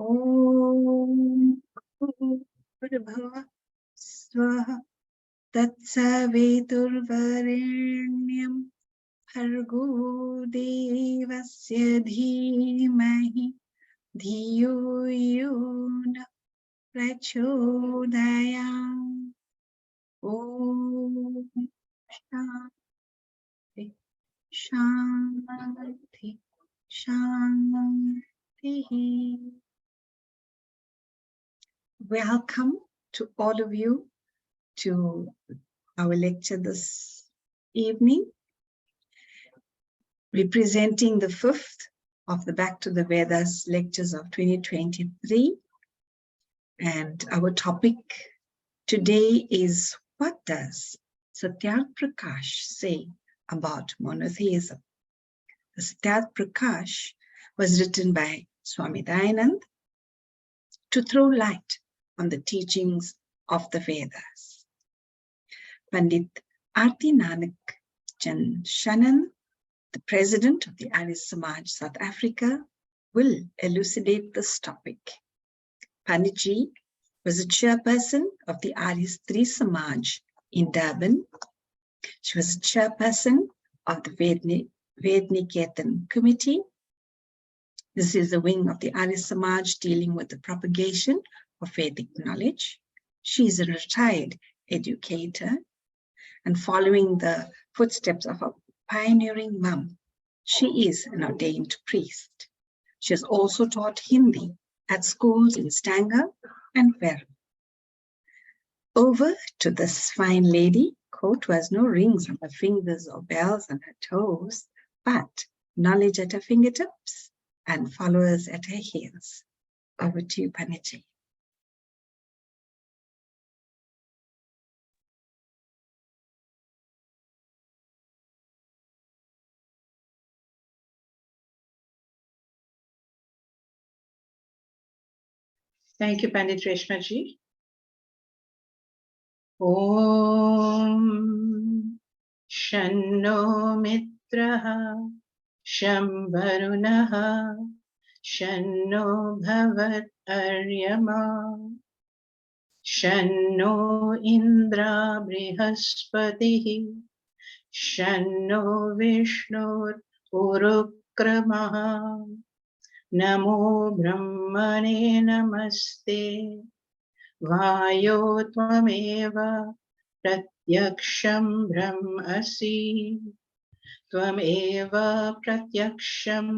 Om Bhurabhuvah Swaha Tatsaviturvarenyam Bhargo Devasya Dhimahi Dhiyo Yona Prachodayam. Om Shanti Shanti Shanti. Welcome to all of you to our lecture this evening, representing the fifth of the Back to the Vedas lectures of 2023. And our topic today is, what does Satyarth Prakash say about monotheism? The Satyarth Prakash was written by Swami Dayanand to throw light on the teachings of the Vedas. Pandit Arti Nanak Chand Shanan, the president of the Arya Samaj South Africa, will elucidate this topic. Panditji was a chairperson of the Arya Stri Samaj in Durban. She was a chairperson of the Vedniketan Committee. This is the wing of the Arya Samaj dealing with the propagation of Vedic knowledge. She is a retired educator, and following the footsteps of her pioneering mum, she is an ordained priest. She has also taught Hindi at schools in Stanger and Ver. Over to this fine lady, quote, who has no rings on her fingers or bells on her toes, but knowledge at her fingertips and followers at her heels. Over to you, Panditji. Thank you, Pandit Reshmaji. Om Shanno Mitraha Shambarunaha Shanno Bhavat Aryama Shanno Indra Brihaspatihi Shanno Vishnur Urukramaha Namo Brahmane Namaste Vayo Tvameva Pratyaksham Brahmasi Tvameva Pratyaksham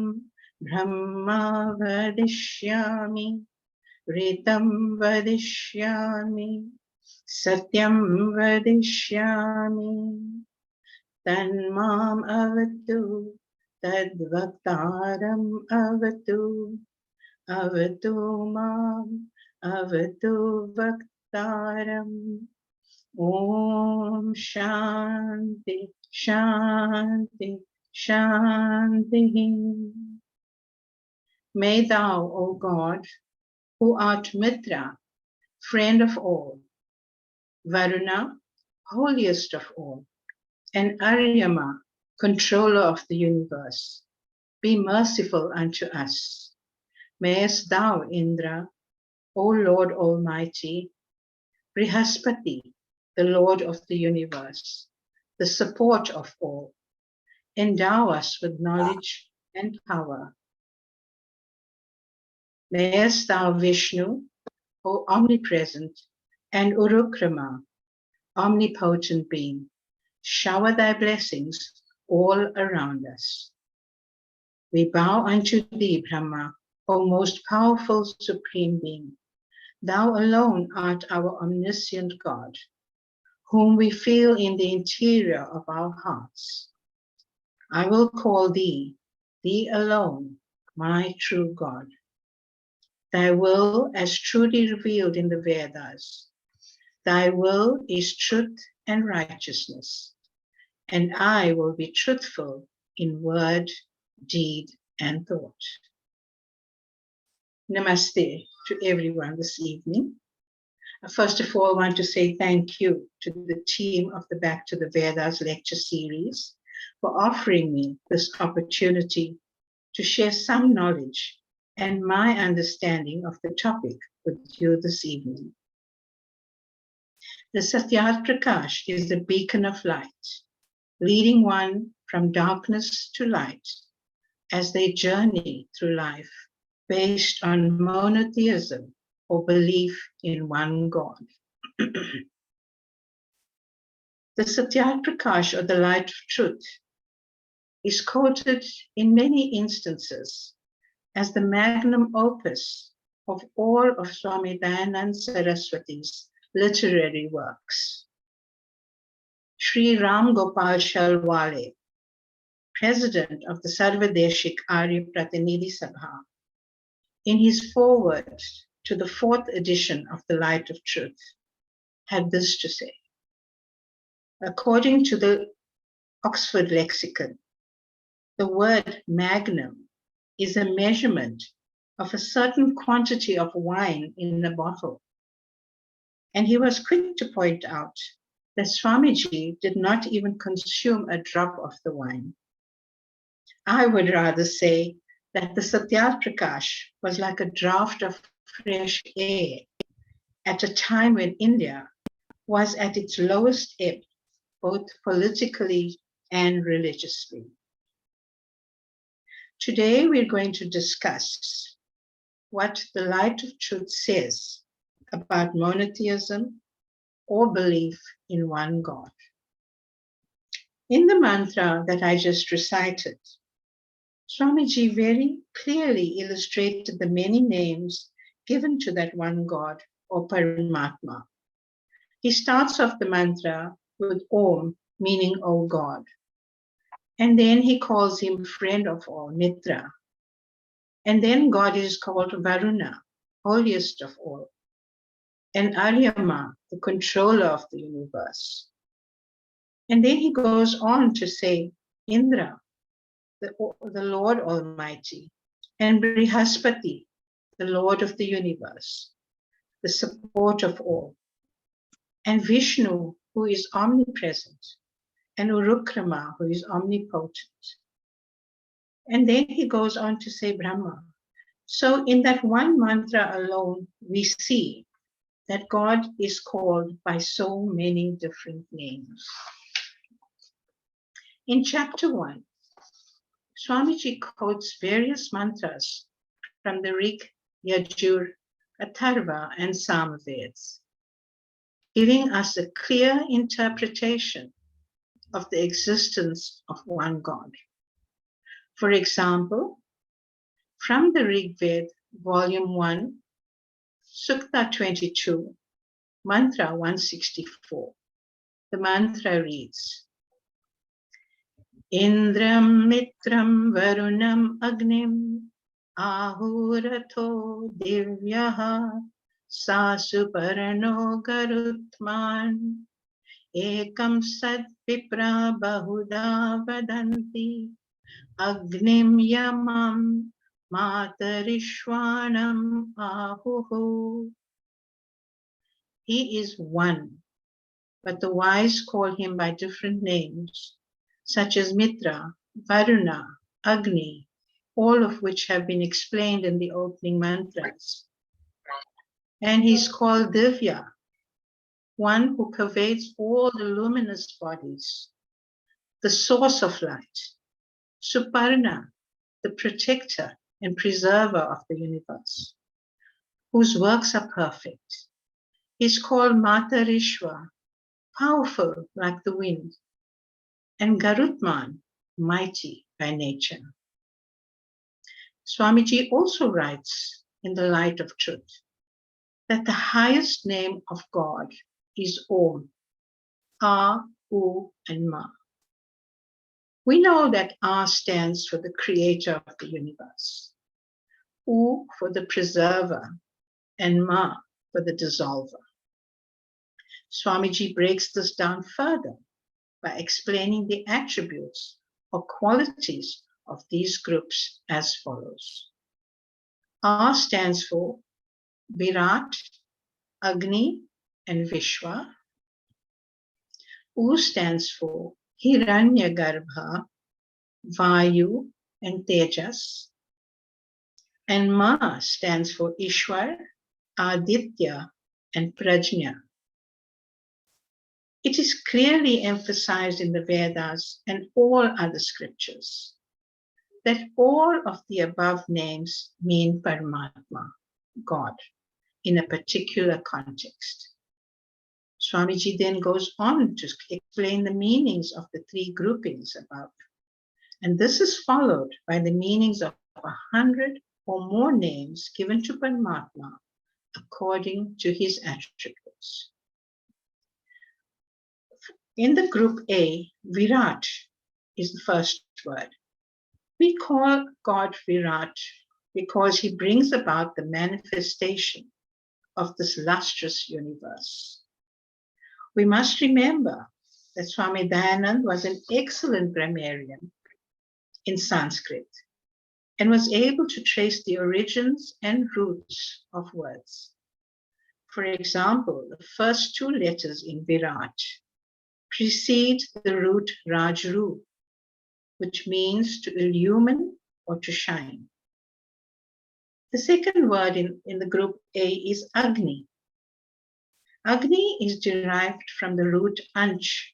Brahma Vadishyami Ritam Vadishyami Satyam Vadishyami Tanmam Avatu Tadvaktaram Avatu Avatu Mam Avatu Vaktaram. Om Shanti Shanti Shanti. May thou, O God, who art Mitra, friend of all, Varuna, holiest of all, and Aryama, controller of the universe, be merciful unto us. Mayest thou, Indra, O Lord Almighty, Brihaspati, the Lord of the universe, the support of all, endow us with knowledge and power. Mayest thou, Vishnu, O omnipresent, and Urukrama, omnipotent being, shower thy blessings all around us. We bow unto thee, Brahma, O most powerful supreme being. Thou alone art our omniscient God, whom we feel in the interior of our hearts. I will call thee, thee alone, my true God. Thy will as truly revealed in the Vedas. Thy will is truth and righteousness, and I will be truthful in word, deed, and thought. Namaste to everyone this evening. First of all, I want to say thank you to the team of the Back to the Vedas lecture series for offering me this opportunity to share some knowledge and my understanding of the topic with you this evening. The Satyat Prakash is the beacon of light, leading one from darkness to light as they journey through life based on monotheism or belief in one God. The Satyat Prakash, or the light of truth, is quoted in many instances as the magnum opus of all of Swami Dayananda Saraswati's literary works. Sri Ram Gopal Shalwale, president of the Sarvadeshik Arya Pratinidhi Sabha, in his foreword to the 4th edition of The Light of Truth, had this to say. According to the Oxford Lexicon, the word magnum is a measurement of a certain quantity of wine in a bottle. And he was quick to point out that Swamiji did not even consume a drop of the wine. I would rather say that the Satyat Prakash was like a draught of fresh air at a time when India was at its lowest ebb, both politically and religiously. Today, we're going to discuss what the Light of Truth says about monotheism or belief in one God. In the mantra that I just recited, Swamiji very clearly illustrated the many names given to that one God or Paramatma. He starts off the mantra with Om, meaning O God. And then he calls him friend of all, Mitra. And then God is called Varuna, holiest of all. And Aryama, the controller of the universe. And then he goes on to say Indra, the Lord Almighty, and Brihaspati, the Lord of the universe, the support of all, and Vishnu, who is omnipresent, and Urukrama, who is omnipotent. And then he goes on to say Brahma. So in that one mantra alone, we see that God is called by so many different names. In chapter 1, Swamiji quotes various mantras from the Rig, Yajur, Atharva, and Samaveds, giving us a clear interpretation of the existence of one God. For example, from the Rig Ved, volume 1, Sukta 22, mantra 164, the mantra reads, Indram Mitram Varunam Agnim Ahurato Divyaha Sasuparano Garutman Ekam Sad Vipra Bahuda Vadanti Agnim Yamam Matarishwanam Ahuhu. He is one, but the wise call him by different names, such as Mitra, Varuna, Agni, all of which have been explained in the opening mantras. And he's called Divya, one who pervades all the luminous bodies, the source of light, Suparna, the protector and preserver of the universe, whose works are perfect. He's called Matarishwa, powerful like the wind, and Garutman, mighty by nature. Swamiji also writes in The Light of Truth that the highest name of God is Om, A, U, and Ma. We know that A stands for the creator of the universe, U for the preserver, and Ma for the dissolver. Swamiji breaks this down further by explaining the attributes or qualities of these groups as follows. A stands for Virat, Agni, and Vishwa. U stands for Hiranyagarbha, Vayu, and Tejas. And Ma stands for Ishwar, Aditya, and Prajna. It is clearly emphasized in the Vedas and all other scriptures that all of the above names mean Paramatma, God, in a particular context. Swamiji then goes on to explain the meanings of the three groupings above. And this is followed by the meanings of 100 or more names given to Paramatma according to his attributes. In the group A, Virat is the first word. We call God Virat because he brings about the manifestation of this lustrous universe. We must remember that Swami Dayanand was an excellent grammarian in Sanskrit and was able to trace the origins and roots of words. For example, the first two letters in Virat precede the root Rajru, which means to illumine or to shine. The second word in the group A is Agni. Agni is derived from the root Anch,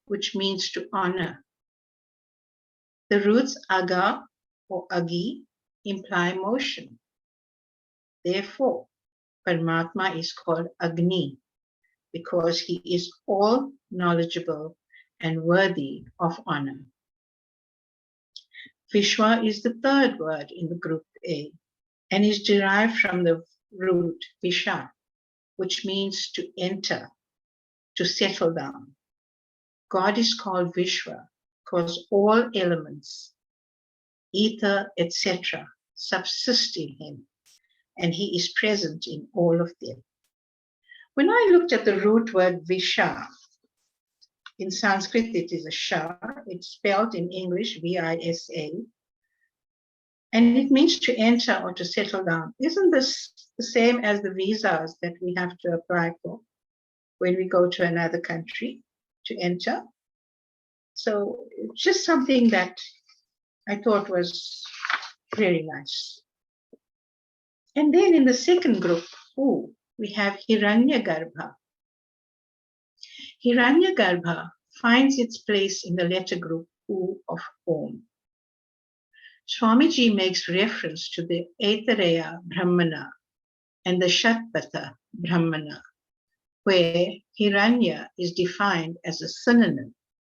which means to honor. The roots Aga or Agi imply motion. Therefore, Paramatma is called Agni because he is all knowledgeable and worthy of honor. Vishwa is the third word in the group A and is derived from the root Visha, which means to enter, to settle down. God is called Vishwa because all elements, ether, etc., subsist in him, and he is present in all of them. When I looked at the root word Visha, in Sanskrit it is a sha, it's spelled in English V-I-S-A, and it means to enter or to settle down. Isn't this the same as the visas that we have to apply for when we go to another country to enter? So it's just something that I thought was very nice. And then in the second group, we have Hiranyagarbha. Hiranyagarbha finds its place in the letter group U of Om. Swamiji makes reference to the Aitareya Brahmana and the Shatpatha Brahmana, where Hiranya is defined as a synonym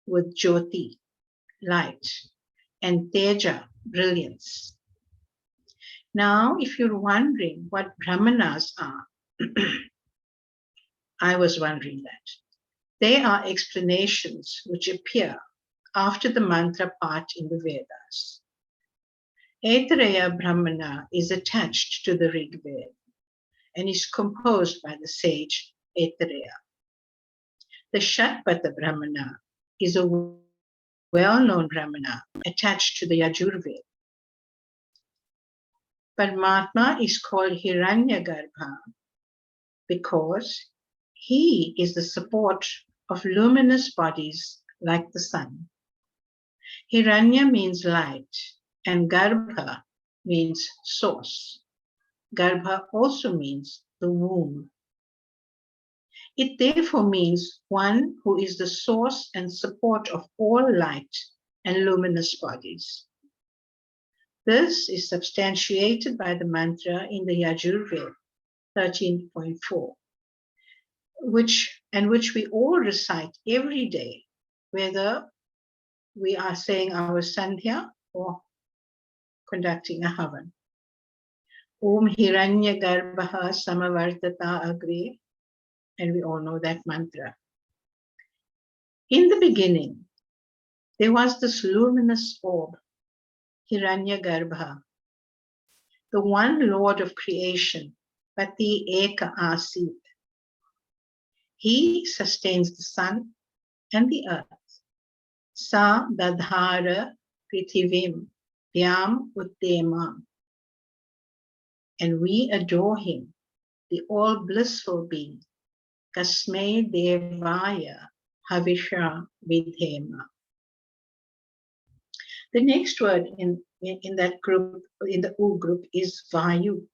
with Jyoti, light, and Teja, brilliance. Now, if you're wondering what Brahmanas are, I was wondering that. They are explanations which appear after the mantra part in the Vedas. Aitareya Brahmana is attached to the Rig Veda and is composed by the sage Aitareya. The Shatpatha Brahmana is a well-known Brahmana attached to the Yajurveda. Paramatma is called Hiranyagarbha because he is the support of luminous bodies like the sun. Hiranya means light and Garbha means source. Garbha also means the womb. It therefore means one who is the source and support of all light and luminous bodies. This is substantiated by the mantra in the Yajurveda 13.4, which we all recite every day, whether we are saying our Sandhya or conducting a Havan. Om Hiranya Garbha Samavartata Agre, and we all know that mantra. In the beginning, there was this luminous orb, Hiranyagarbha, the one Lord of creation, Pati Eka Asit. He sustains the sun and the earth. Sa Dadhara Prithivim Vyam Uttema. And we adore him, the all blissful being. Kasmei Devaya Havisha Vidhema. The next word in in that group, in the U group, is Vayu.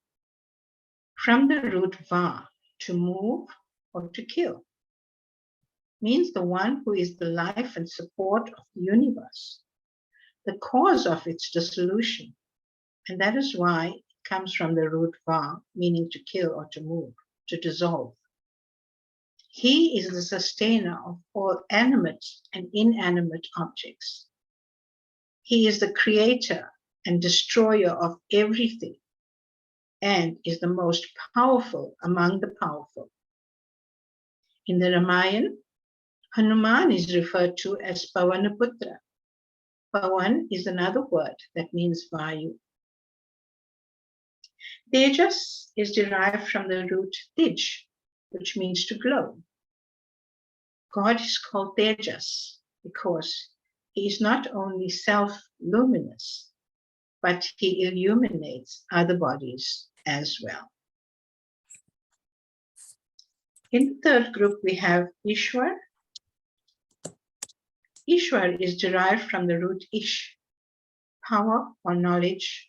From the root Va, to move or to kill, means the one who is the life and support of the universe, the cause of its dissolution. And that is why it comes from the root Va, meaning to kill or to move, to dissolve. He is the sustainer of all animate and inanimate objects. He is the creator and destroyer of everything, and is the most powerful among the powerful. In the Ramayana, Hanuman is referred to as Pavanaputra. Pavan is another word that means Vayu. Tejas is derived from the root Tej, which means to glow. God is called Tejas because he is not only self-luminous, but he illuminates other bodies as well. In the third group, we have Ishwar. Ishwar is derived from the root Ish, power or knowledge,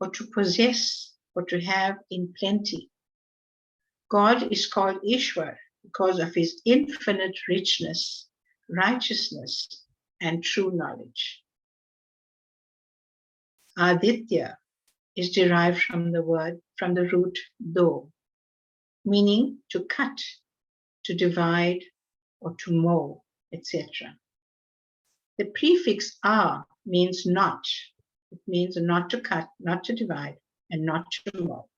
or to possess or to have in plenty. God is called Ishwar because of his infinite richness, righteousness, and true knowledge. Aditya is derived from the root Do, meaning to cut, to divide, or to mow, etc. The prefix A means not. It means not to cut, not to divide, and not to mow.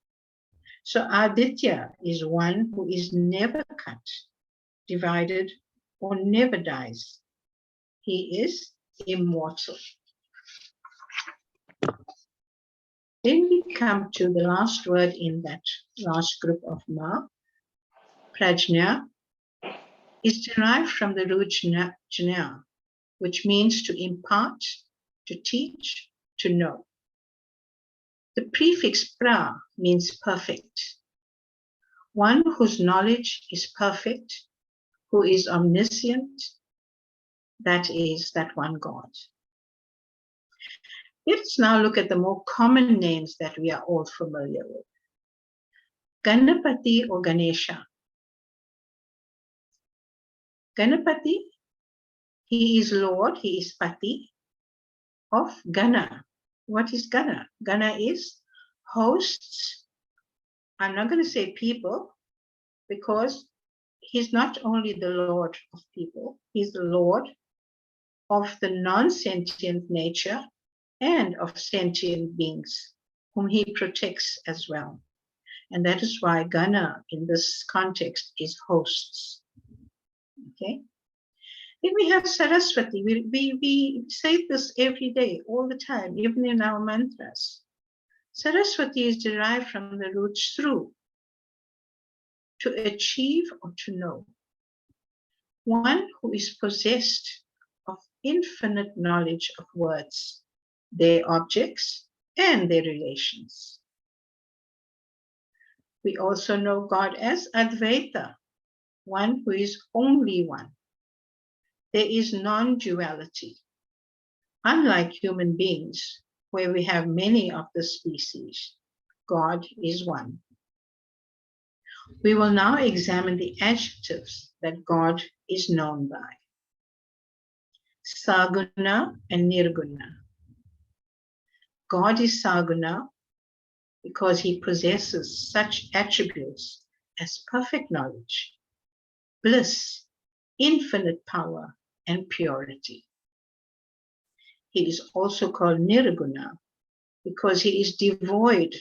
So Aditya is one who is never cut, divided, or never dies. He is immortal. Then we come to the last word in that last group of Ma. Prajna is derived from the root jna, which means to impart, to teach, to know. The prefix pra means perfect. One whose knowledge is perfect, who is omniscient, that is that one God. Let's now look at the more common names that we are all familiar with. Ganapati or Ganesha. Ganapati, he is Lord, he is Pati of Gana. What is Gana? Gana is hosts. I'm not going to say people, because he's not only the Lord of people, he's the Lord of the non-sentient nature and of sentient beings, whom he protects as well. And that is why Gana in this context is hosts. Okay. Then we have Saraswati. We say this every day, all the time, even in our mantras. Saraswati is derived from the root Sru, to achieve or to know. One who is possessed of infinite knowledge of words, their objects, and their relations. We also know God as Advaita, one who is only one. There is non-duality. Unlike human beings, where we have many of the species, God is one. We will now examine the adjectives that God is known by. Saguna and Nirguna. God is Saguna because he possesses such attributes as perfect knowledge, bliss, infinite power, and purity. He is also called Nirguna because he is devoid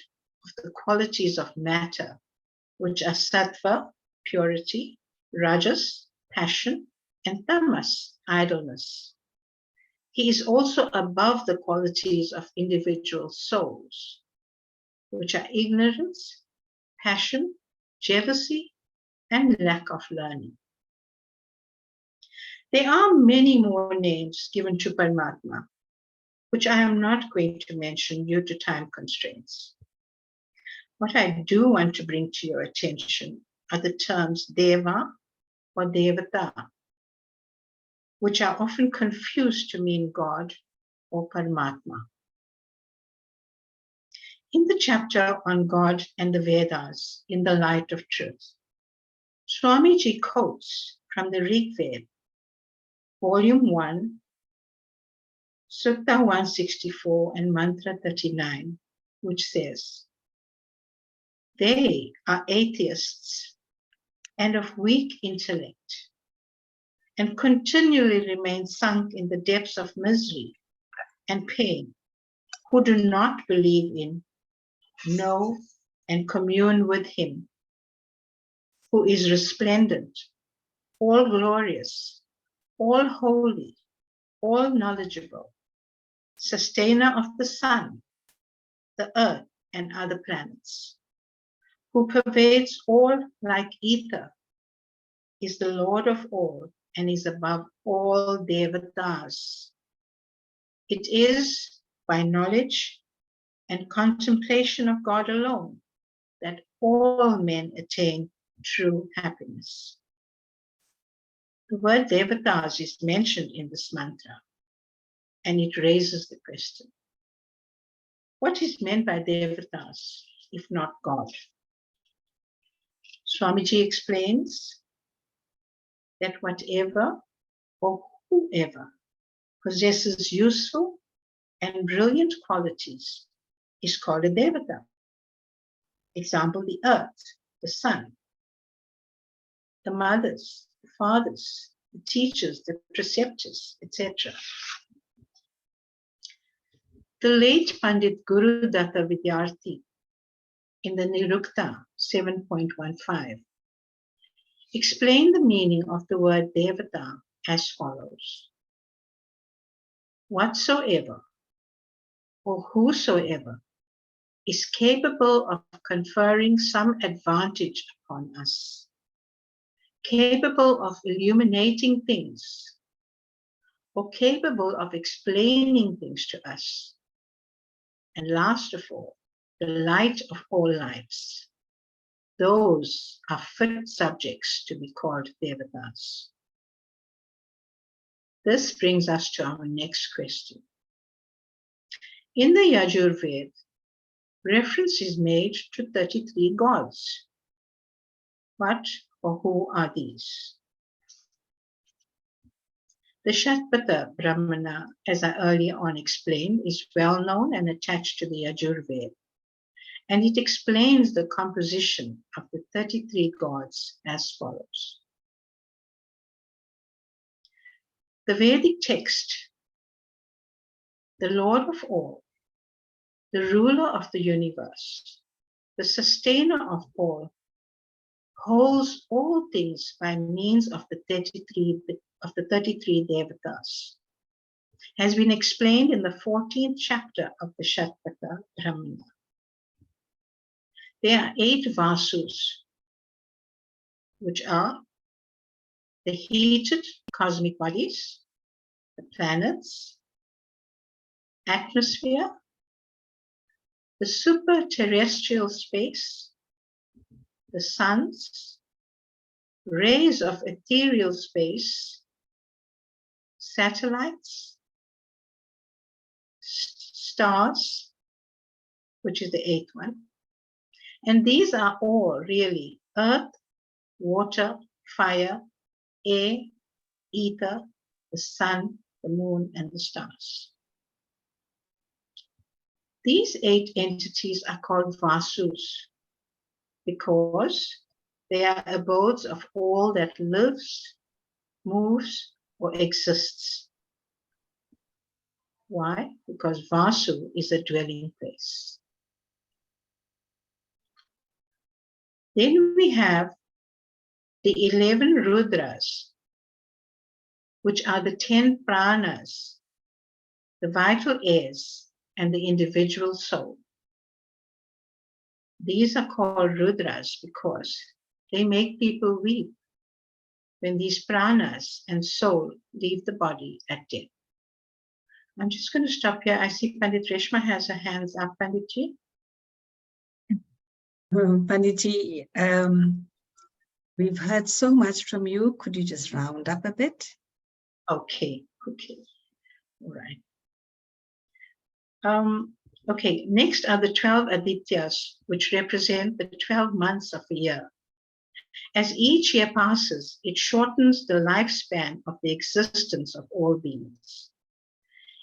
of the qualities of matter, which are sattva, purity, rajas, passion, and tamas, idleness. He is also above the qualities of individual souls, which are ignorance, passion, jealousy, and lack of learning. There are many more names given to Paramatma, which I am not going to mention due to time constraints. What I do want to bring to your attention are the terms Deva or Devata, which are often confused to mean God or Paramatma. In the chapter on God and the Vedas in the light of truth, Swamiji quotes from the Rig Veda, Volume 1, Sutta 164 and Mantra 39, which says, "They are atheists and of weak intellect, and continually remain sunk in the depths of misery and pain, who do not believe in, know, and commune with Him, who is resplendent, all glorious, all holy, all knowledgeable, sustainer of the sun, the earth, and other planets, who pervades all like ether, is the Lord of all, and is above all devatas. It is by knowledge and contemplation of God alone that all men attain true happiness." The word devatas is mentioned in this mantra, and it raises the question, what is meant by devatas if not God? Swamiji explains that whatever or whoever possesses useful and brilliant qualities is called a devata. Example, the earth, the sun, the mothers, the fathers, the teachers, the preceptors, etc. The late Pandit Guru Datta Vidyarthi in the Nirukta 7.15 explained the meaning of the word devata as follows: whatsoever or whosoever is capable of conferring some advantage upon us, capable of illuminating things, or capable of explaining things to us, and last of all, the light of all lives, those are fit subjects to be called devatas. This brings us to our next question. In the Yajur Veda, reference is made to 33 gods. What or who are these? The Shatpata Brahmana, as I earlier on explained, is well known and attached to the Yajur Veda, and it explains the composition of the 33 gods as follows. The Vedic text, the Lord of all, the ruler of the universe, the sustainer of all, holds all things by means of the 33 devatas, has been explained in the 14th chapter of the Shatpata Brahmana. There are 8 vasus, which are the heated cosmic bodies, the planets, atmosphere, the super-terrestrial space, the suns, rays of ethereal space, satellites, stars, which is the 8th one. And these are all really earth, water, fire, air, ether, the sun, the moon, and the stars. These 8 entities are called vasus because they are abodes of all that lives, moves, or exists. Why? Because vasu is a dwelling place. Then we have the 11 rudras, which are the 10 pranas, the vital airs, and the individual soul. These are called rudras because they make people weep when these pranas and soul leave the body at death. I'm just going to stop here. I see Pandit Reshma has her hands up, Panditji. Panditji, we've heard so much from you. Could you just round up a bit? Okay. All right. Okay, next are the 12 Adityas, which represent the 12 months of a year. As each year passes, it shortens the lifespan of the existence of all beings.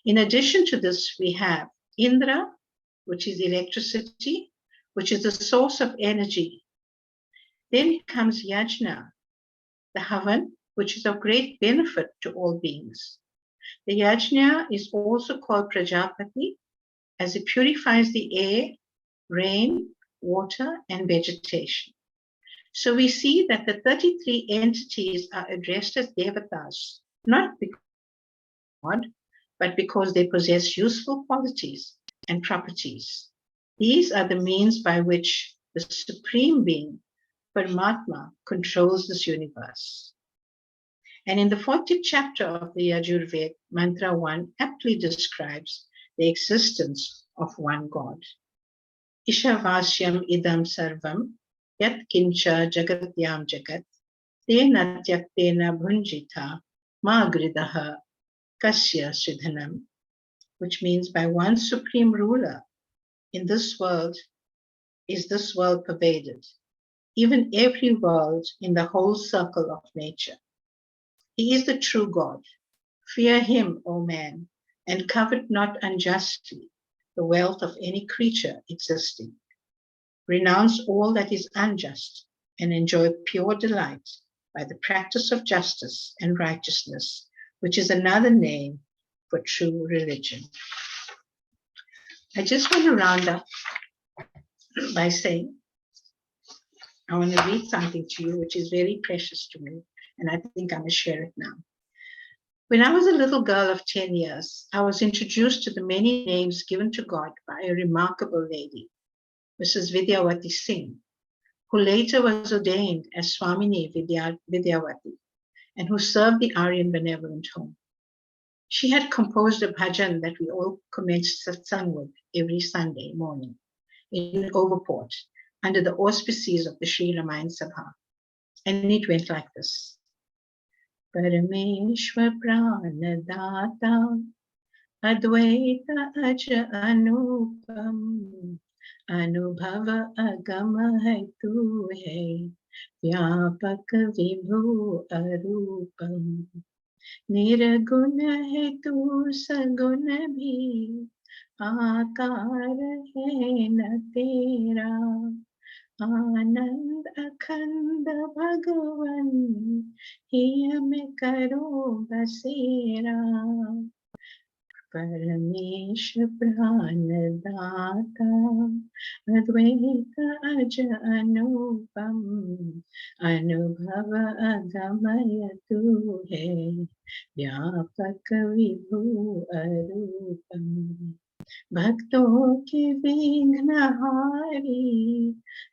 In addition to this, we have Indra, which is electricity, which is the source of energy. Then comes Yajna, the Havan, which is of great benefit to all beings. The Yajna is also called Prajapati, as it purifies the air, rain, water, and vegetation. So we see that the 33 entities are addressed as devatas, not because God, but because they possess useful qualities and properties. These are the means by which the Supreme Being, Paramatma, controls this universe. And in the 40th chapter of the Yajurveda, Mantra 1 aptly describes the existence of one God. Ishavasyam idam sarvam yat kincha jagatyam jagat tena tyaktena bhunjita ma gridaha kasya sridhanam, which means by one supreme ruler in this world is this world pervaded, even every world in the whole circle of nature. He is the true God. Fear him, O man, and covet not unjustly the wealth of any creature existing. Renounce all that is unjust and enjoy pure delight by the practice of justice and righteousness, which is another name for true religion. I just want to round up by saying, I want to read something to you, which is very precious to me, and I think I'm going to share it now. When I was a little girl of 10 years, I was introduced to the many names given to God by a remarkable lady, Mrs. Vidyawati Singh, who later was ordained as Swamini Vidyawati, and who served the Aryan Benevolent Home. She had composed a bhajan that we all commenced satsang with every Sunday morning in Overport, under the auspices of the Sri Ramayana Sabha. And it went like this. Parameshwar Pranadata Advaita Aja Anupam Anubhava Agama Hai Tu Hai Vyapaka Vibhu Arupam Nirguna Hai Tu Saguna Bhi Akar Hai Na Tera Anand Akhand Bhagavan Hiya Me Karo Basera Paramesh Pranadata Advaita Aja Anupam Anubhava Agamaya Tu Hai Vyapaka Vibhu Arupam भक्तों के विघ्नहारी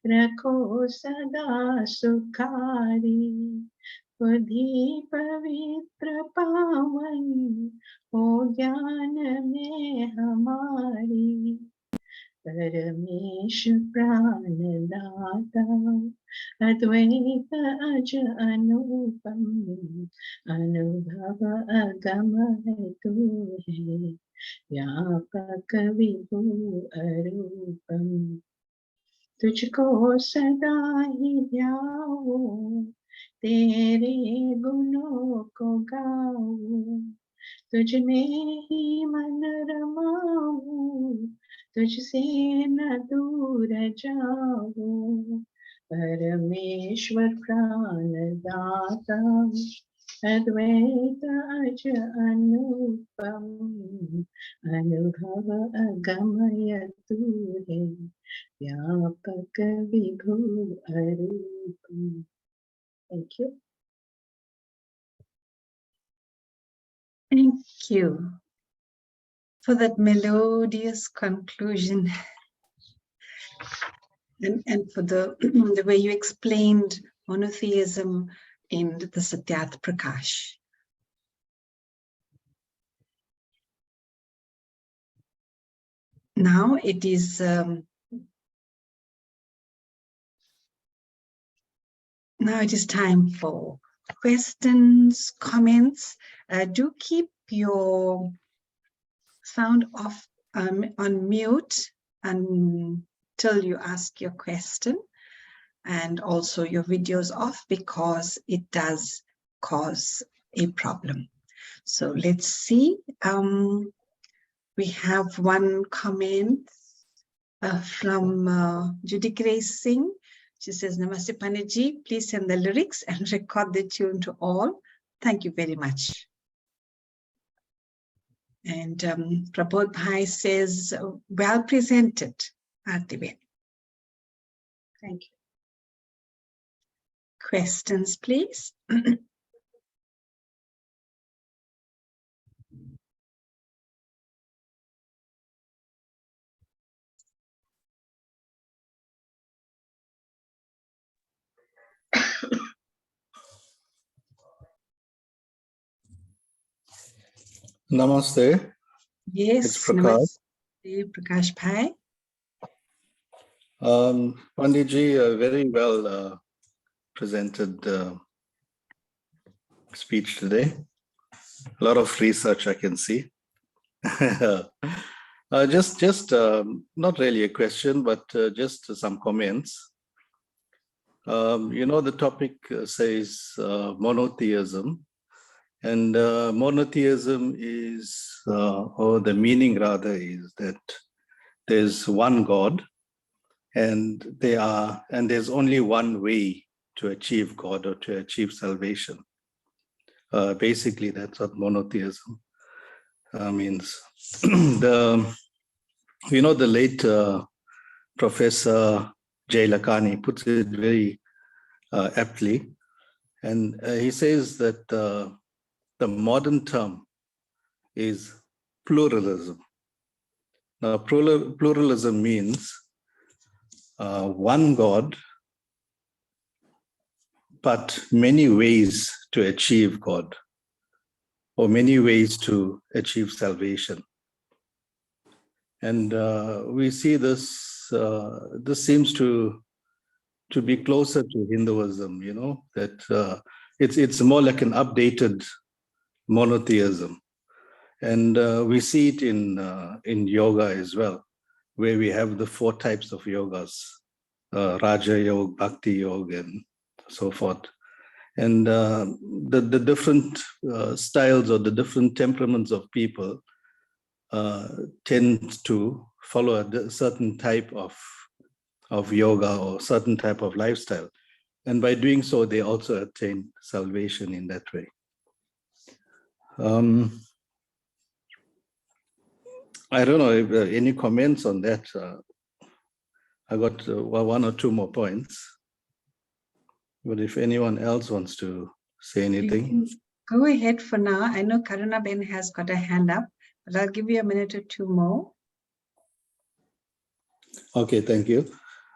रखो सदा सुखारी बुद्धि पवित्र पावन हो ज्ञान में हमारी परमेश प्राणदाता अद्वैत अज अनुपम अनुभव अगम है तू है व्यापक विभु अरूपम तुझको सदा ही ध्याओ तेरे गुणों को गाओ तुझ में ही मन रमाओ तुझसे न दूर जाओ परमेश्वर प्राणदाता अद्वैत अज अनुपम अनुभव अगमय तू है व्यापक विभु अरूपम. Thank you. Thank you for that melodious conclusion and for the way you explained monotheism in the Satyat Prakash. Now it is time for questions, comments. Do keep your sound off on mute until you ask your question, and also your videos off because it does cause a problem. So let's see. We have one comment from Judy Grace Singh. She says, Namaste Panditji, please send the lyrics and record the tune to all. Thank you very much. And Prabodh Bhai says, well presented, Aartiben. Thank you. Questions, please. Namaste. Yes, It's Prakash. Namaste, Prakash Bhai. Panditji, very well presented speech today. A lot of research I can see. Just not really a question, but just some comments. The topic says monotheism. And monotheism is, or the meaning rather, is that there's one God, and there's only one way to achieve God or to achieve salvation. Basically, that's what monotheism means. The late Professor Jay Lakhani puts it very aptly, and he says that the modern term is pluralism. Now, pluralism means one God, but many ways to achieve God, or many ways to achieve salvation. And we see this, this seems to be closer to Hinduism, that it's more like an updated monotheism. And we see it in yoga as well, where we have the 4 types of yogas, Raja Yoga, Bhakti Yoga, and so forth. And the different styles or the different temperaments of people tend to follow a certain type of yoga or certain type of lifestyle. And by doing so, they also attain salvation in that way. I don't know if any comments on that. I got 1 or 2 more points. But if anyone else wants to say anything. Go ahead for now. I know Karuna Ben has got a hand up, but I'll give you a minute or 2 more. Okay, thank you.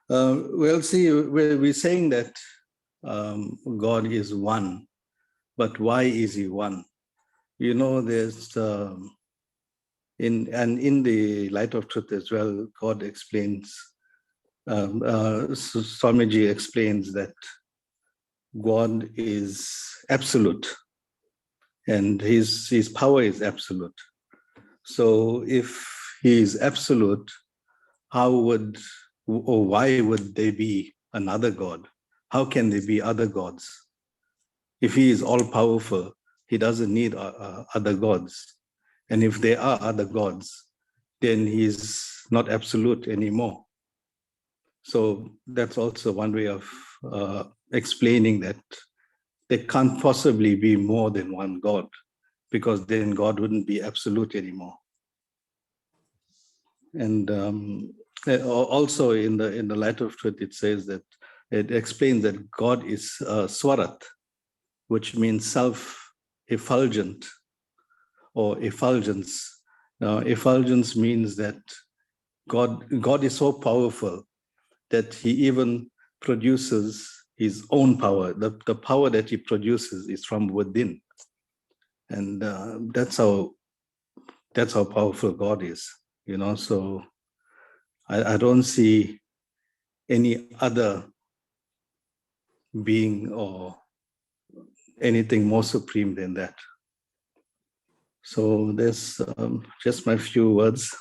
Well, see, we're saying that God is one, but why is he one? There's in the Light of Truth as well, God explains, Swamiji explains that God is absolute, and his power is absolute. So if he is absolute, how would or why would there be another God? How can there be other gods? If he is all powerful, he doesn't need other gods. And if there are other gods, then he's not absolute anymore. So that's also one way of explaining that there can't possibly be more than one God, because then God wouldn't be absolute anymore. And also in the Light of Truth, it says that it explains that God is Swarat, which means self-effulgent or effulgence. Now, effulgence means that God is so powerful that he even produces his own power. The power that he produces is from within. And that's how powerful God is, so I don't see any other being or anything more supreme than that. So there's just my few words.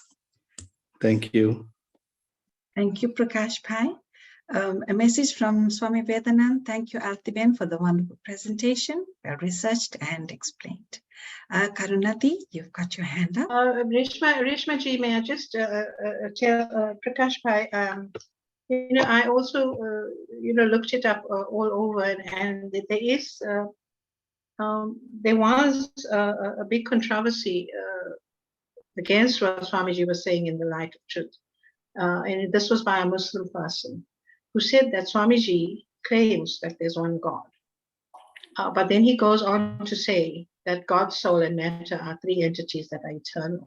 Thank you. Thank you, Prakash Pai. A message from Swami Vedanand. Thank you, Artiben, for the wonderful presentation, well researched and explained. Karunati, you've got your hand up. Reshma ji, may I just tell Prakash Pai, I also, looked it up all over, and there was a big controversy against what Swamiji was saying in the Light of Truth. And this was by a Muslim person who said that Swamiji claims that there's one God. But then he goes on to say that God, soul, and matter are three entities that are eternal.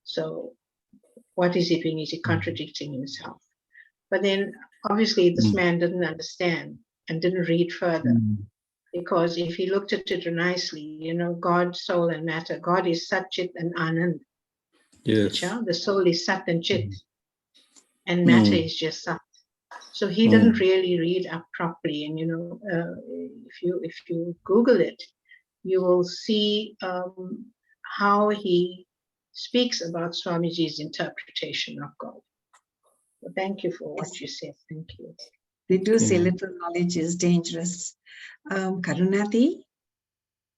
So what is he doing? Is he contradicting himself? But then obviously this man didn't understand and didn't read further. Because if he looked at it nicely, God, soul, and matter, God is Sat, Chit, and Anand. Yes. The soul is Sat and Chit, and matter is just Sat. So he didn't really read up properly. And if you Google it, you will see how he speaks about Swamiji's interpretation of God. So thank you for what you said. Thank you. They do say little knowledge is dangerous. Karunati?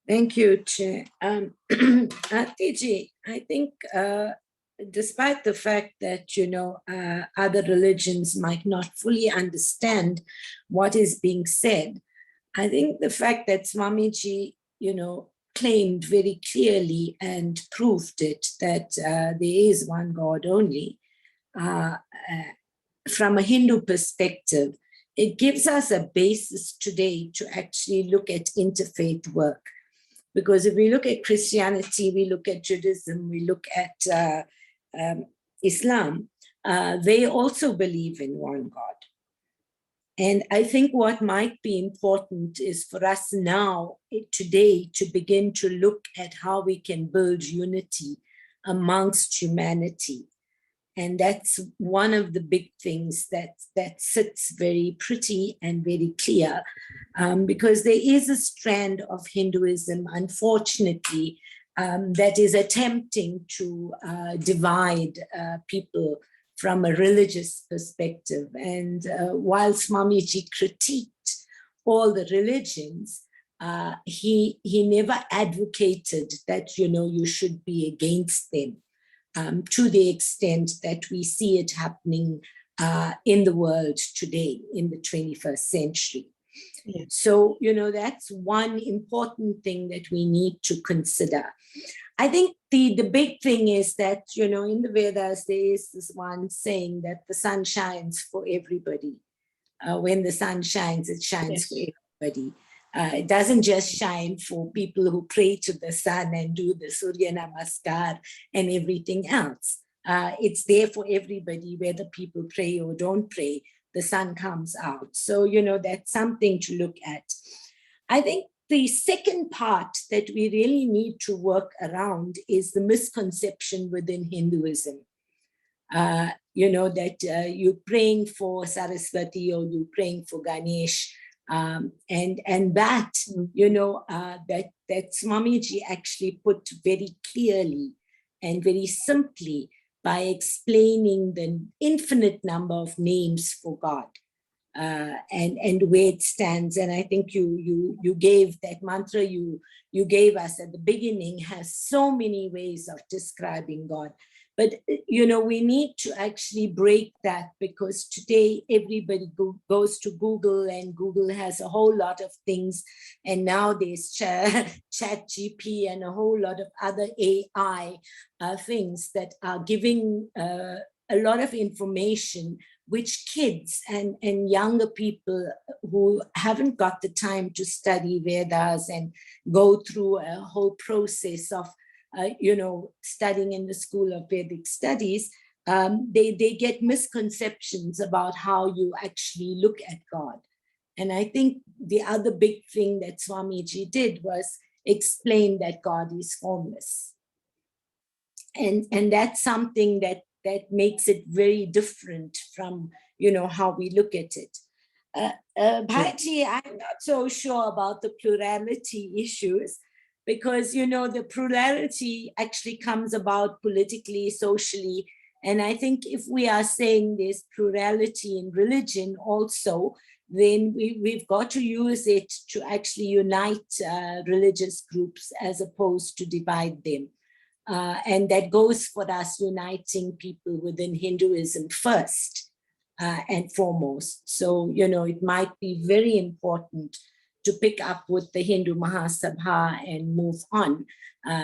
Thank you, Chair. Atiji, I think despite the fact that, other religions might not fully understand what is being said, I think the fact that Swamiji, claimed very clearly and proved it that there is one God only, from a Hindu perspective, it gives us a basis today to actually look at interfaith work. Because if we look at Christianity, we look at Judaism, we look at Islam, they also believe in one God. And I think what might be important is for us now, today, to begin to look at how we can build unity amongst humanity. And that's one of the big things that sits very pretty and very clear, because there is a strand of Hinduism, unfortunately, that is attempting to divide people from a religious perspective. And while Swamiji critiqued all the religions, he never advocated that, you should be against them. To the extent that we see it happening in the world today, in the 21st century. Yeah. So, that's one important thing that we need to consider. I think the big thing is that, in the Vedas, there is this one saying that the sun shines for everybody. When the sun shines, it shines for everybody. It doesn't just shine for people who pray to the sun and do the Surya Namaskar and everything else. It's there for everybody, whether people pray or don't pray, the sun comes out. So, that's something to look at. I think the second part that we really need to work around is the misconception within Hinduism. That you're praying for Saraswati or you're praying for Ganesh. And that, that Swamiji actually put very clearly and very simply by explaining the infinite number of names for God and where it stands. And I think you gave that mantra you gave us at the beginning has so many ways of describing God. But, we need to actually break that, because today everybody goes to Google and Google has a whole lot of things. And now there's ChatGPT and a whole lot of other AI things that are giving a lot of information, which kids and younger people who haven't got the time to study Vedas and go through a whole process of studying in the School of Vedic Studies, they get misconceptions about how you actually look at God. And I think the other big thing that Swamiji did was explain that God is formless. And that's something that makes it very different from, how we look at it. Bhaji, I'm not so sure about the plurality issues, because, the plurality actually comes about politically, socially, And I think if we are saying there's plurality in religion also, then we've got to use it to actually unite religious groups as opposed to divide them. And that goes for us uniting people within Hinduism first and foremost. So, you know, it might be very important to pick up with the Hindu Mahasabha and move on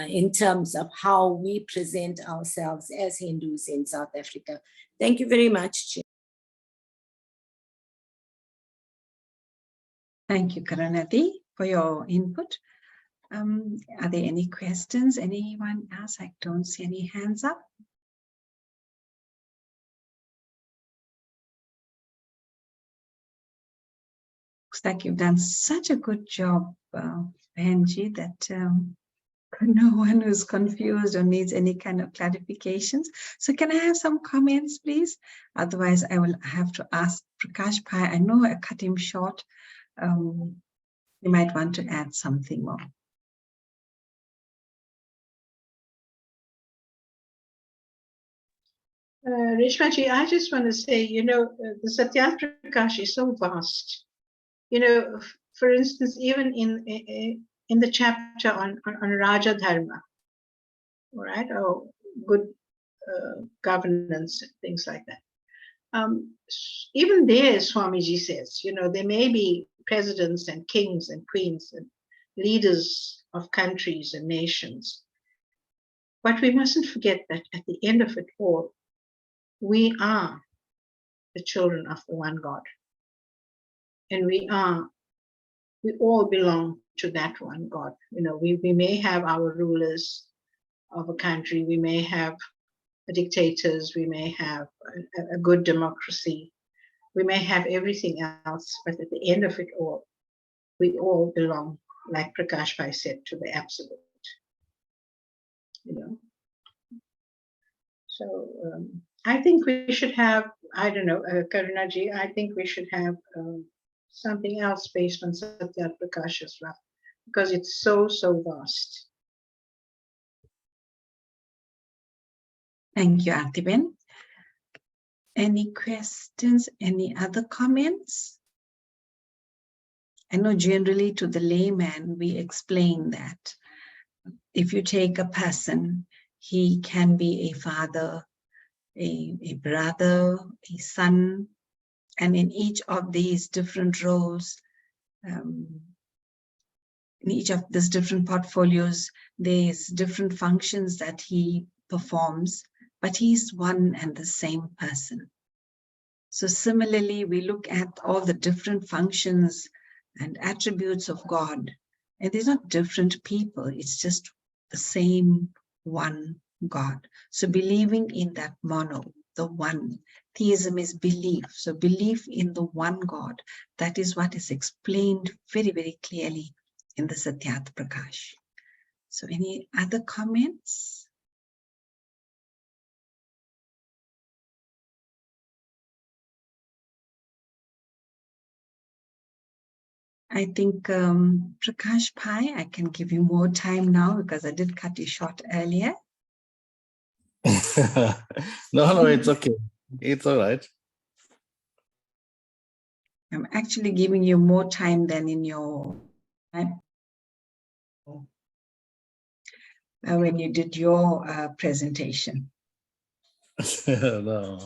in terms of how we present ourselves as Hindus in South Africa. Thank you very much, Chair. Thank you, Karanati, for your input. Are there any questions? Anyone else? I don't see any hands up. Looks like you've done such a good job, Benji, that no one who's confused or needs any kind of clarifications. So can I have some comments, please? Otherwise, I will have to ask Prakash Pai. I know I cut him short. You might want to add something more. Rishmaji, I just want to say, you know, the Satyat Prakash is so vast. You know, for instance, even in the chapter on Raja Dharma, all right, or good governance, things like that. Even there, Swamiji says, you know, there may be presidents and kings and queens and leaders of countries and nations, but we mustn't forget that at the end of it all, we are the children of the one God. And we all belong to that one God. You know, we may have our rulers of a country, we may have dictators, we may have a good democracy, we may have everything else, but at the end of it all, we all belong, like Prakash Bhai said, to the absolute. You know? So I think we should have, I don't know, Karunaji, I think we should have something else based on Satyat Prakash as well, because it's so vast. Thank you, Artiben. Any questions? Any other comments? I know generally to the layman, we explain that if you take a person, he can be a father, a brother, a son, and in each of these different roles, in each of these different portfolios, there's different functions that he performs, but he's one and the same person. So similarly, we look at all the different functions and attributes of God, and these are not different people, it's just the same one God. So believing in that mono, the one. Theism is belief. So belief in the one God. That is what is explained very, very clearly in the Satyat Prakash. So any other comments? I think Prakash Pai, I can give you more time now because I did cut you short earlier. No, it's okay. It's all right. I'm actually giving you more time than in your when you did your presentation. No.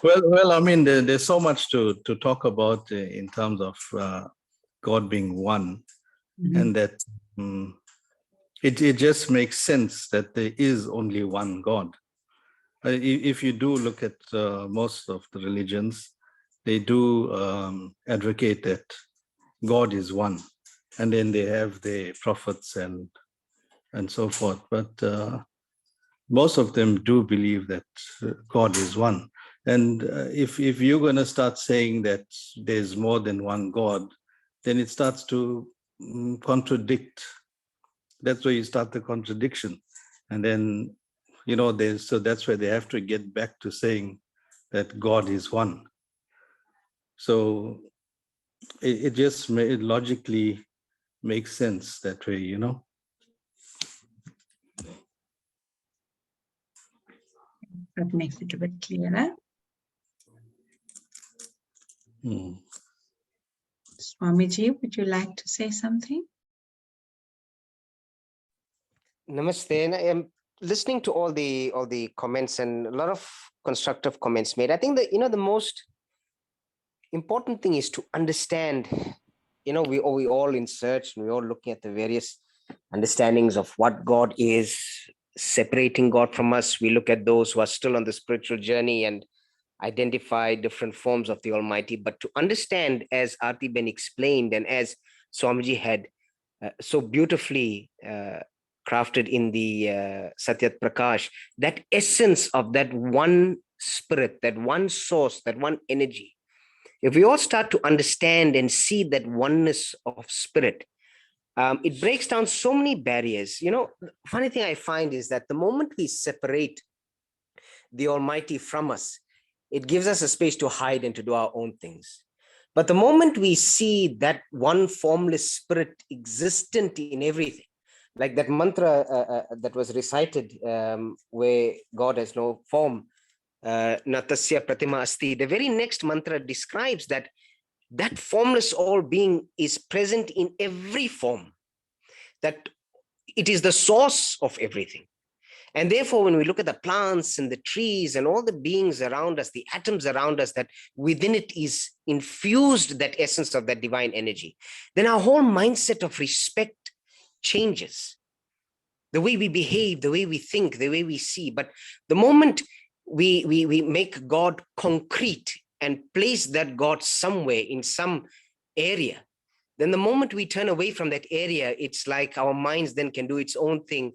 Well, I mean, there's so much to talk about in terms of God being one, and that it just makes sense that there is only one God. If you do look at most of the religions, they do advocate that God is one, and then they have the prophets and so forth. But most of them do believe that God is one. And if you're going to start saying that there's more than one God, then it starts to contradict. That's where you start the contradiction. And then, you know, so that's where they have to get back to saying that God is one. So it just logically makes sense that way, you know. That makes it a bit clearer. Swamiji, would you like to say something? Namaste. And I am listening to all the comments and a lot of constructive comments made. I think that the most important thing is to understand. We all in search, and we're all looking at the various understandings of what God is, separating God from us. We look at those who are still on the spiritual journey and identify different forms of the Almighty. But to understand, as Aarti Ben explained, and as Swamiji had so beautifully crafted in the Satyat Prakash, that essence of that one spirit, that one source, that one energy. If we all start to understand and see that oneness of spirit, it breaks down so many barriers. Funny thing I find is that the moment we separate the Almighty from us, it gives us a space to hide and to do our own things. But the moment we see that one formless spirit existent in everything, like that mantra that was recited, where God has no form, Natasya Pratima Asti, the very next mantra describes that formless all being is present in every form, that it is the source of everything. And therefore, when we look at the plants and the trees and all the beings around us, the atoms around us, that within it is infused that essence of that divine energy, then our whole mindset of respect changes. The way we behave, the way we think, the way we see. But the moment we make God concrete and place that God somewhere in some area, then the moment we turn away from that area, it's like our minds then can do its own thing.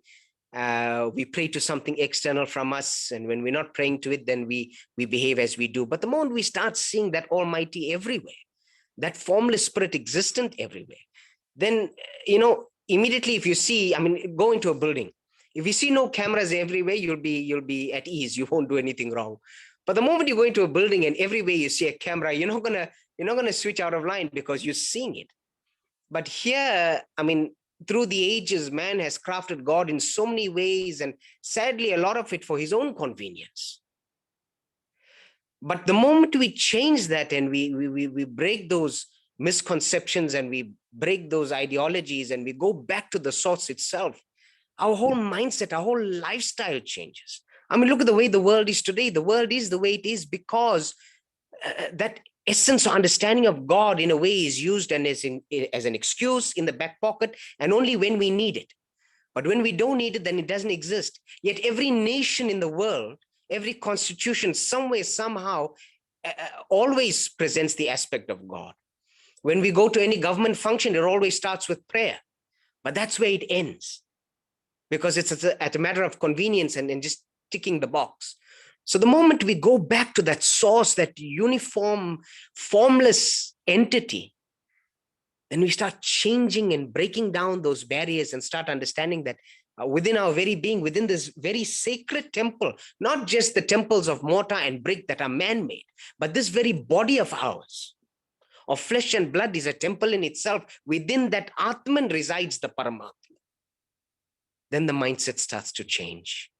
We pray to something external from us, and when we're not praying to it, then we behave as we do. But the moment we start seeing that Almighty everywhere, that formless spirit existent everywhere, then immediately, if you see, go into a building, if you see no cameras everywhere, you'll be at ease. You won't do anything wrong. But the moment you go into a building and everywhere you see a camera, you're not gonna switch out of line because you're seeing it. But here, through the ages, man has crafted God in so many ways, and sadly, a lot of it for his own convenience. But the moment we change that and we break those misconceptions and we break those ideologies and we go back to the source itself, our whole mindset, our whole lifestyle changes. Look at the way the world is today. The world is the way it is because that essence or understanding of God in a way is used and as an excuse in the back pocket, and only when we need it. But when we don't need it, then it doesn't exist. Yet every nation in the world, every constitution, somewhere, somehow, always presents the aspect of God. When we go to any government function, it always starts with prayer. But that's where it ends, because it's at a matter of convenience and just ticking the box. So the moment we go back to that source, that uniform, formless entity, then we start changing and breaking down those barriers and start understanding that within our very being, within this very sacred temple, not just the temples of mortar and brick that are man-made, but this very body of ours, of flesh and blood, is a temple in itself. Within that Atman resides the Paramatma. Then the mindset starts to change.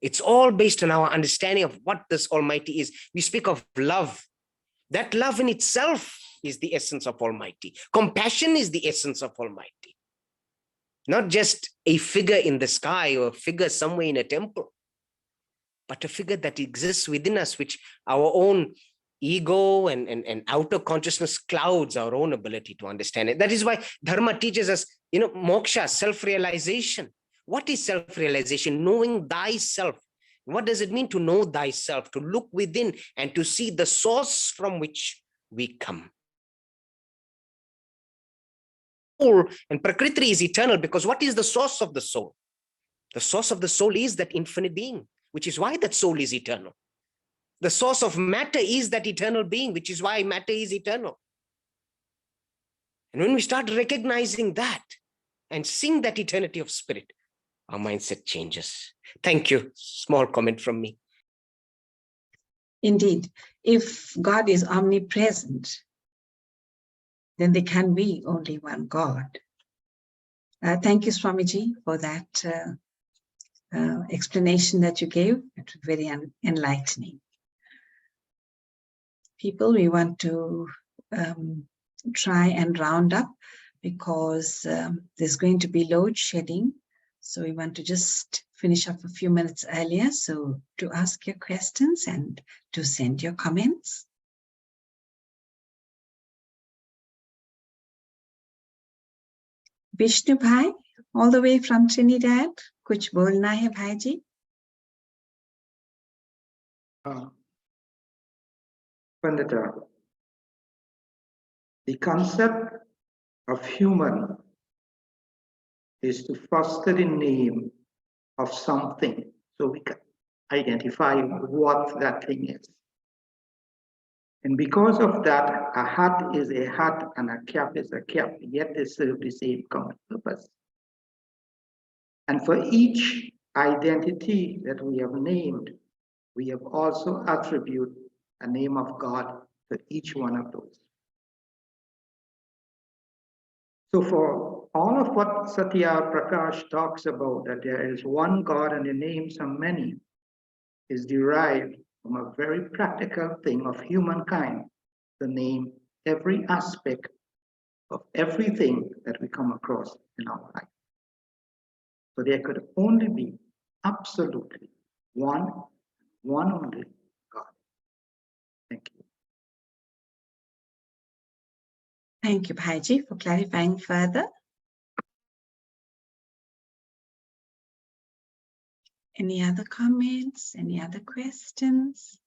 It's all based on our understanding of what this Almighty is. We speak of love. That love in itself is the essence of Almighty. Compassion is the essence of Almighty. Not just a figure in the sky or a figure somewhere in a temple, but a figure that exists within us, which our own ego and outer consciousness clouds our own ability to understand it. That is why Dharma teaches us, moksha, self-realization. What is self-realization? Knowing thyself. What does it mean to know thyself? To look within and to see the source from which we come. Soul and Prakriti is eternal, because what is the source of the soul? The source of the soul is that infinite being, which is why that soul is eternal. The source of matter is that eternal being, which is why matter is eternal. And when we start recognizing that and seeing that eternity of spirit, our mindset changes. Thank you. Small comment from me. Indeed, if God is omnipresent, then there can be only one God. Thank you, Swamiji, for that explanation that you gave. It was very enlightening. People, we want to try and round up because there's going to be load shedding. So we want to just finish up a few minutes earlier. So to ask your questions and to send your comments. Vishnu Bhai, all the way from Trinidad, kuch bolna hai bhaiji? Pandita, the concept of human is to foster the name of something so we can identify what that thing is. And because of that, a hat is a hat and a cap is a cap, yet they serve the same common purpose. And for each identity that we have named, we have also attributed a name of God to each one of those. So for all of what Satya Prakash talks about, that there is one God and the names are many, is derived from a very practical thing of humankind, to name every aspect of everything that we come across in our life. So there could only be absolutely one only God. Thank you. Thank you, Bhaiji, for clarifying further. Any other comments? Any other questions?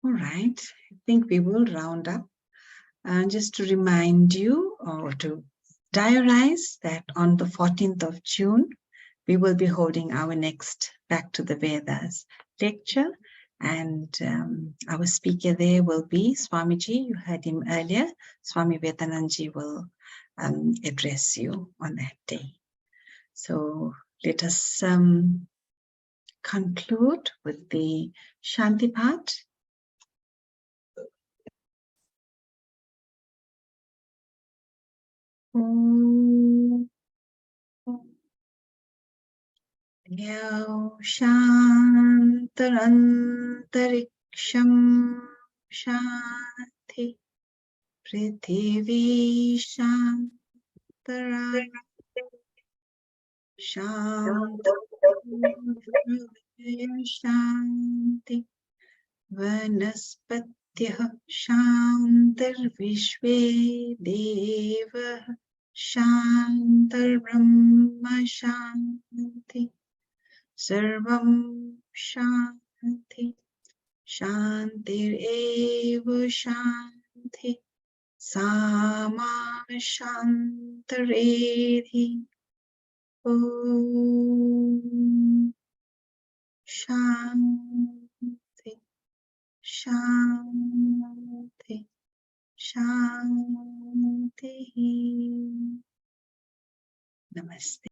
All right, I think we will round up. Just to remind you or to diarize that on the 14th of June, we will be holding our next Back to the Vedas lecture. And our speaker there will be Swamiji. You heard him earlier. Swami Vedananji will address you on that day. So let us conclude with the Shanti part. Yo Shantarantariksham Shanti Prithivi Shantara Shanti Vanaspatya Shantarvishve Deva Shantar Brahma Shanti Sarvam Shanti Shantir Eva Shanti Sama Shantaredhi Om Shanti Shanti Shanti Namaste.